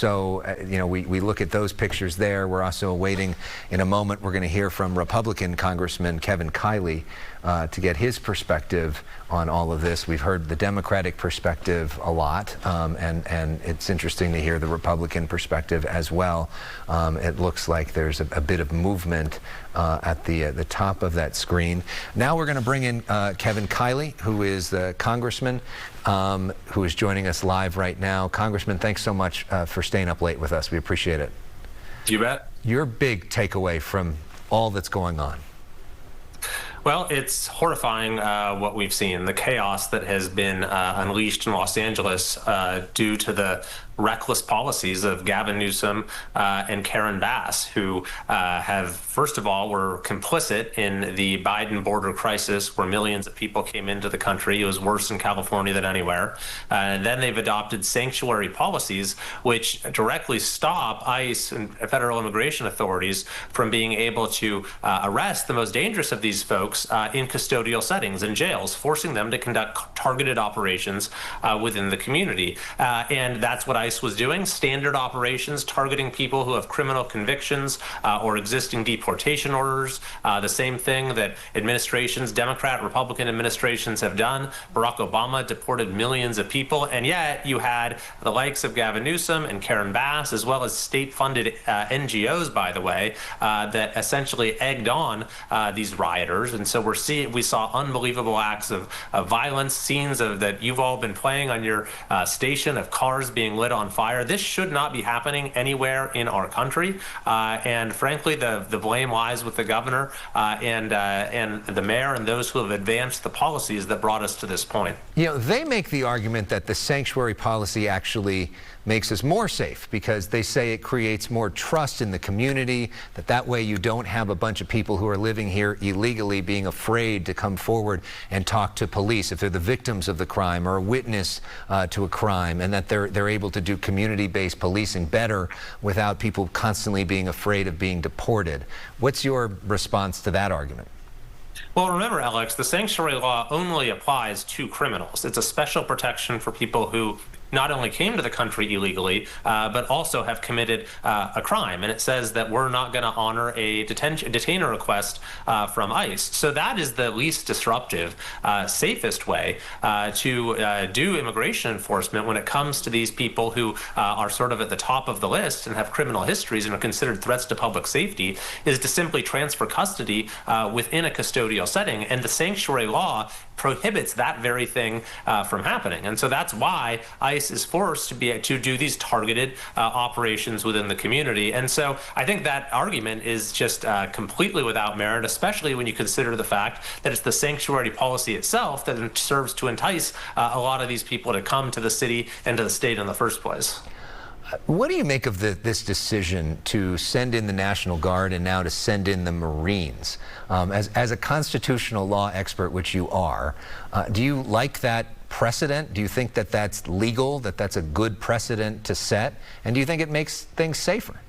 So, you know, we look at those pictures there. We're also awaiting, in a moment, we're going to hear from Republican Congressman Kevin Kiley to get his perspective on all of this. We've heard the Democratic perspective a lot, and it's interesting to hear the Republican perspective as well. It looks like there's a bit of movement at the top of that screen. Now we're going to bring in Kevin Kiley, who is the congressman who is joining us live right now. Congressman, thanks so much for staying up late with us. We appreciate it. You bet. Your big takeaway from all that's going on? Well, it's horrifying what we've seen, the chaos that has been unleashed in Los Angeles due to the reckless policies of Gavin Newsom and Karen Bass, who have, first of all, were complicit in the Biden border crisis where millions of people came into the country. It was worse in California than anywhere. And then they've adopted sanctuary policies which directly stop ICE and federal immigration authorities from being able to arrest the most dangerous of these folks in custodial settings, in jails, forcing them to conduct targeted operations within the community. And that's what ICE was doing, standard operations targeting people who have criminal convictions or existing deportation orders. The same thing that administrations, Democrat, Republican administrations have done. Barack Obama deported millions of people, and yet you had the likes of Gavin Newsom and Karen Bass, as well as state-funded NGOs, by the way, that essentially egged on these rioters. And so we saw unbelievable acts of violence, scenes that you've all been playing on your station of cars being lit on fire. This should not be happening anywhere in our country. And frankly, the blame lies with the governor and the mayor and those who have advanced the policies that brought us to this point. You know, they make the argument that the sanctuary policy actually makes us more safe because they say it creates more trust in the community, that way you don't have a bunch of people who are living here illegally being afraid to come forward and talk to police if they're the victims of the crime or a witness to a crime, and that they're able to do community-based policing better without people constantly being afraid of being deported. What's your response to that argument? Well, remember, Alex, the sanctuary law only applies to criminals. It's a special protection for people who not only came to the country illegally, but also have committed a crime. And it says that we're not going to honor a detainer request from ICE. So that is the least disruptive, safest way to do immigration enforcement when it comes to these people who are sort of at the top of the list and have criminal histories and are considered threats to public safety, is to simply transfer custody within a custodial setting. And the sanctuary law prohibits that very thing from happening. And so that's why ICE is forced to do these targeted operations within the community. And so I think that argument is just completely without merit, especially when you consider the fact that it's the sanctuary policy itself that serves to entice a lot of these people to come to the city and to the state in the first place. What do you make of this decision to send in the National Guard and now to send in the Marines? As a constitutional law expert, which you are, do you like that precedent? Do you think that that's legal, that that's a good precedent to set? And do you think it makes things safer?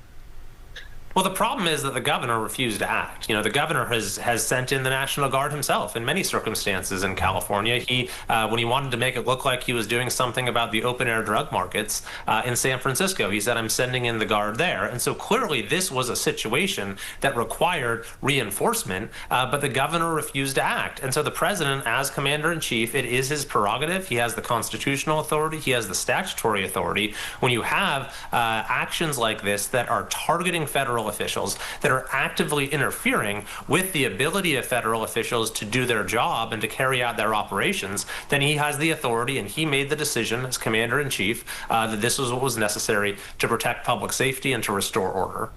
Well, the problem is that the governor refused to act. You know, the governor has sent in the National Guard himself in many circumstances in California. He, when he wanted to make it look like he was doing something about the open-air drug markets in San Francisco, he said, I'm sending in the Guard there. And so clearly this was a situation that required reinforcement, but the governor refused to act. And so the president, as commander-in-chief, it is his prerogative. He has the constitutional authority. He has the statutory authority. When you have actions like this that are targeting federal officials, that are actively interfering with the ability of federal officials to do their job and to carry out their operations, then he has the authority, and he made the decision as commander-in-chief that this was what was necessary to protect public safety and to restore order.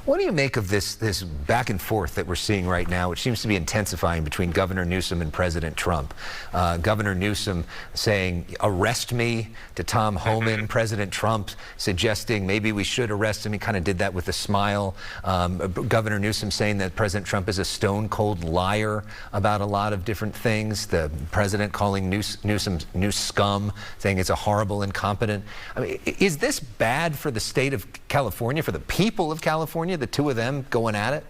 What do you make of this back and forth that we're seeing right now, which seems to be intensifying between Governor Newsom and President Trump? Governor Newsom saying, arrest me, to Tom Homan. President Trump suggesting maybe we should arrest him. He kind of did that with a smile. Governor Newsom saying that President Trump is a stone-cold liar about a lot of different things. The president calling Newsom new scum, saying it's a horrible, incompetent. I mean, is this bad for the state of California, for the people of California, the two of them going at it?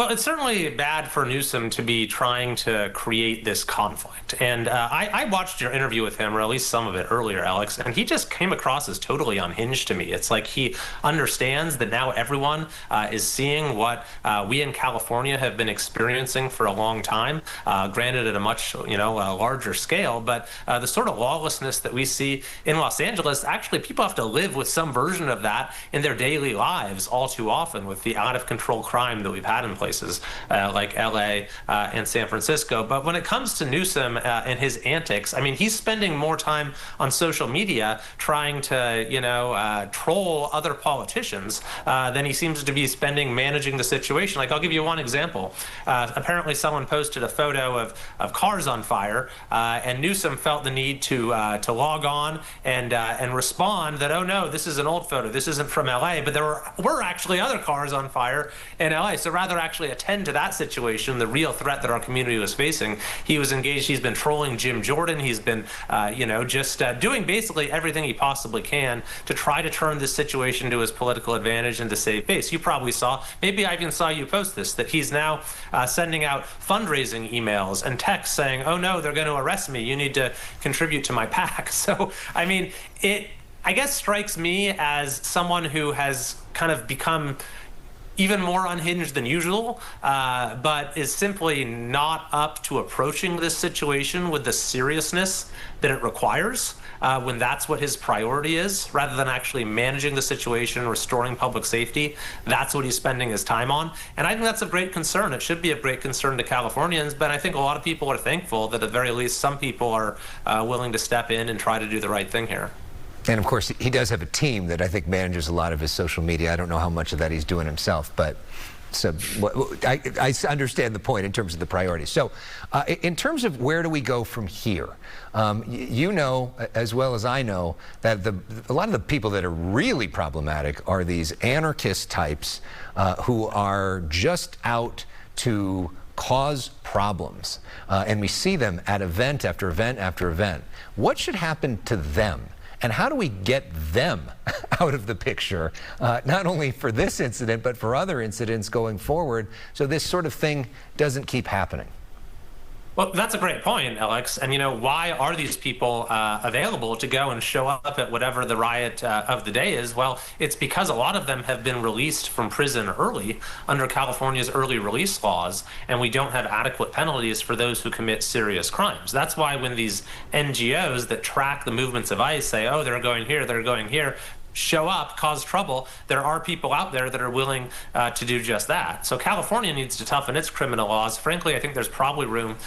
Well, it's certainly bad for Newsom to be trying to create this conflict. And I watched your interview with him, or at least some of it earlier, Alex, and he just came across as totally unhinged to me. It's like he understands that now everyone is seeing what we in California have been experiencing for a long time, granted at a much larger scale. But the sort of lawlessness that we see in Los Angeles, actually people have to live with some version of that in their daily lives all too often, with the out of control crime that we've had in places like LA and San Francisco. But when it comes to Newsom and his antics, I mean, he's spending more time on social media trying to, troll other politicians than he seems to be spending managing the situation. Like, I'll give you one example. Apparently someone posted a photo of cars on fire, and Newsom felt the need to log on and respond that, oh no, this is an old photo. This isn't from LA, but there were actually other cars on fire in LA. So rather actually attend to that situation, the real threat that our community was facing, he was engaged. He's been trolling Jim Jordan. He's been, just doing basically everything he possibly can to try to turn this situation to his political advantage and to save face. You probably saw, maybe I even saw you post this, that he's now sending out fundraising emails and texts saying, oh no, they're going to arrest me. You need to contribute to my PAC. So, I mean, it, I guess, strikes me as someone who has kind of become even more unhinged than usual, but is simply not up to approaching this situation with the seriousness that it requires when that's what his priority is, rather than actually managing the situation, restoring public safety. That's what he's spending his time on. And I think that's a great concern. It should be a great concern to Californians, but I think a lot of people are thankful that at the very least some people are willing to step in and try to do the right thing here. And of course, he does have a team that I think manages a lot of his social media. I don't know how much of that he's doing himself, but so I understand the point in terms of the priorities. So in terms of where do we go from here, you know as well as I know that a lot of the people that are really problematic are these anarchist types who are just out to cause problems. And we see them at event after event after event. What should happen to them? And how do we get them out of the picture, not only for this incident, but for other incidents going forward, so this sort of thing doesn't keep happening? Well, that's a great point, Alex. And, why are these people available to go and show up at whatever the riot of the day is? Well, it's because a lot of them have been released from prison early under California's early release laws, and we don't have adequate penalties for those who commit serious crimes. That's why when these NGOs that track the movements of ICE say, oh, they're going here, they're going here, show up, cause trouble, there are people out there that are willing to do just that. So California needs to toughen its criminal laws. Frankly, I think there's probably room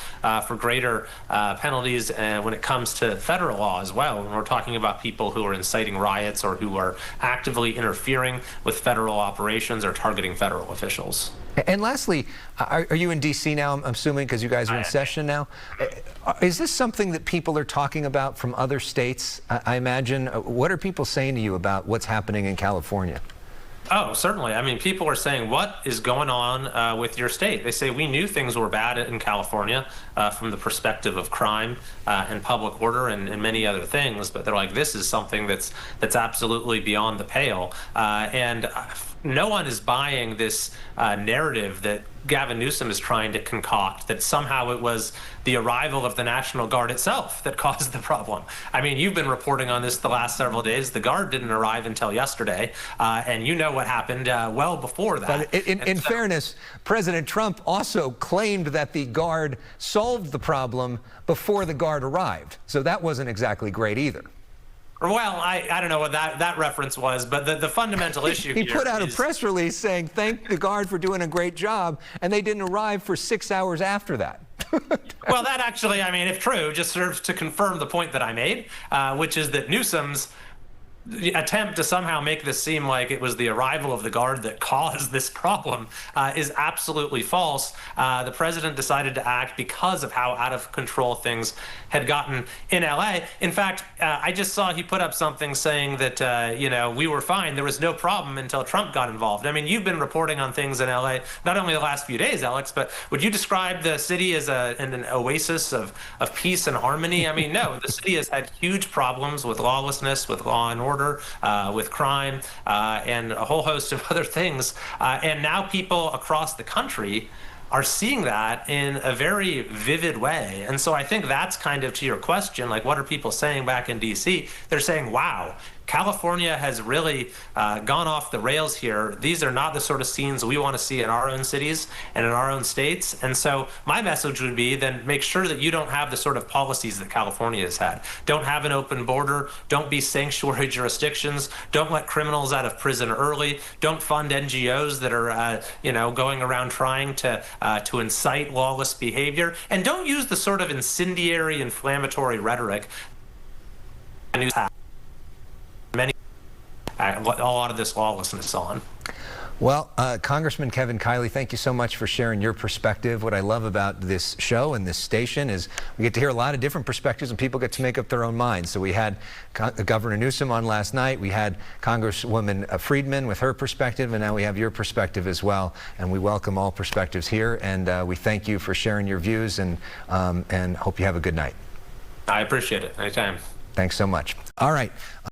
for greater penalties when it comes to federal law as well, when we're talking about people who are inciting riots or who are actively interfering with federal operations or targeting federal officials. And lastly, are you in D.C. now, I'm assuming, because you guys are in session now? Is this something that people are talking about from other states, I imagine? What are people saying to you about what's happening in California? Oh, certainly. I mean, people are saying, what is going on with your state? They say, we knew things were bad in California from the perspective of crime and public order and many other things, but they're like, this is something that's absolutely beyond the pale. And no one is buying this narrative that Gavin Newsom is trying to concoct, that somehow it was the arrival of the National Guard itself that caused the problem. I mean, you've been reporting on this the last several days. The Guard didn't arrive until yesterday, and you know what happened well before that. But in fairness, President Trump also claimed that the Guard solved the problem before the Guard arrived. So that wasn't exactly great either. Well, I don't know what that reference was, but the fundamental issue he here put out is, a press release saying, thank the Guard for doing a great job, and they didn't arrive for 6 hours after that. Well, that actually, I mean, if true, just serves to confirm the point that I made, which is that Newsom's attempt to somehow make this seem like it was the arrival of the Guard that caused this problem is absolutely false. The president decided to act because of how out of control things had gotten in LA. In fact, I just saw he put up something saying that, we were fine. There was no problem until Trump got involved. I mean, you've been reporting on things in LA, not only the last few days, Alex, but would you describe the city as an oasis of peace and harmony? I mean, no, the city has had huge problems with lawlessness, with law and order. border with crime and a whole host of other things. And now people across the country are seeing that in a very vivid way. And so I think that's kind of to your question, like, what are people saying back in DC? They're saying, wow, California has really gone off the rails here. These are not the sort of scenes we want to see in our own cities and in our own states. And so my message would be, then make sure that you don't have the sort of policies that California has had. Don't have an open border. Don't be sanctuary jurisdictions. Don't let criminals out of prison early. Don't fund NGOs that are, going around trying to incite lawless behavior. And don't use the sort of incendiary, inflammatory rhetoric. A lot of this lawlessness on. Well, Congressman Kevin Kiley, thank you so much for sharing your perspective. What I love about this show and this station is we get to hear a lot of different perspectives and people get to make up their own minds. So we had Governor Newsom on last night. We had Congresswoman Friedman with her perspective, and now we have your perspective as well. And we welcome all perspectives here, and we thank you for sharing your views, and hope you have a good night. I appreciate it. Anytime. Thanks so much. All right.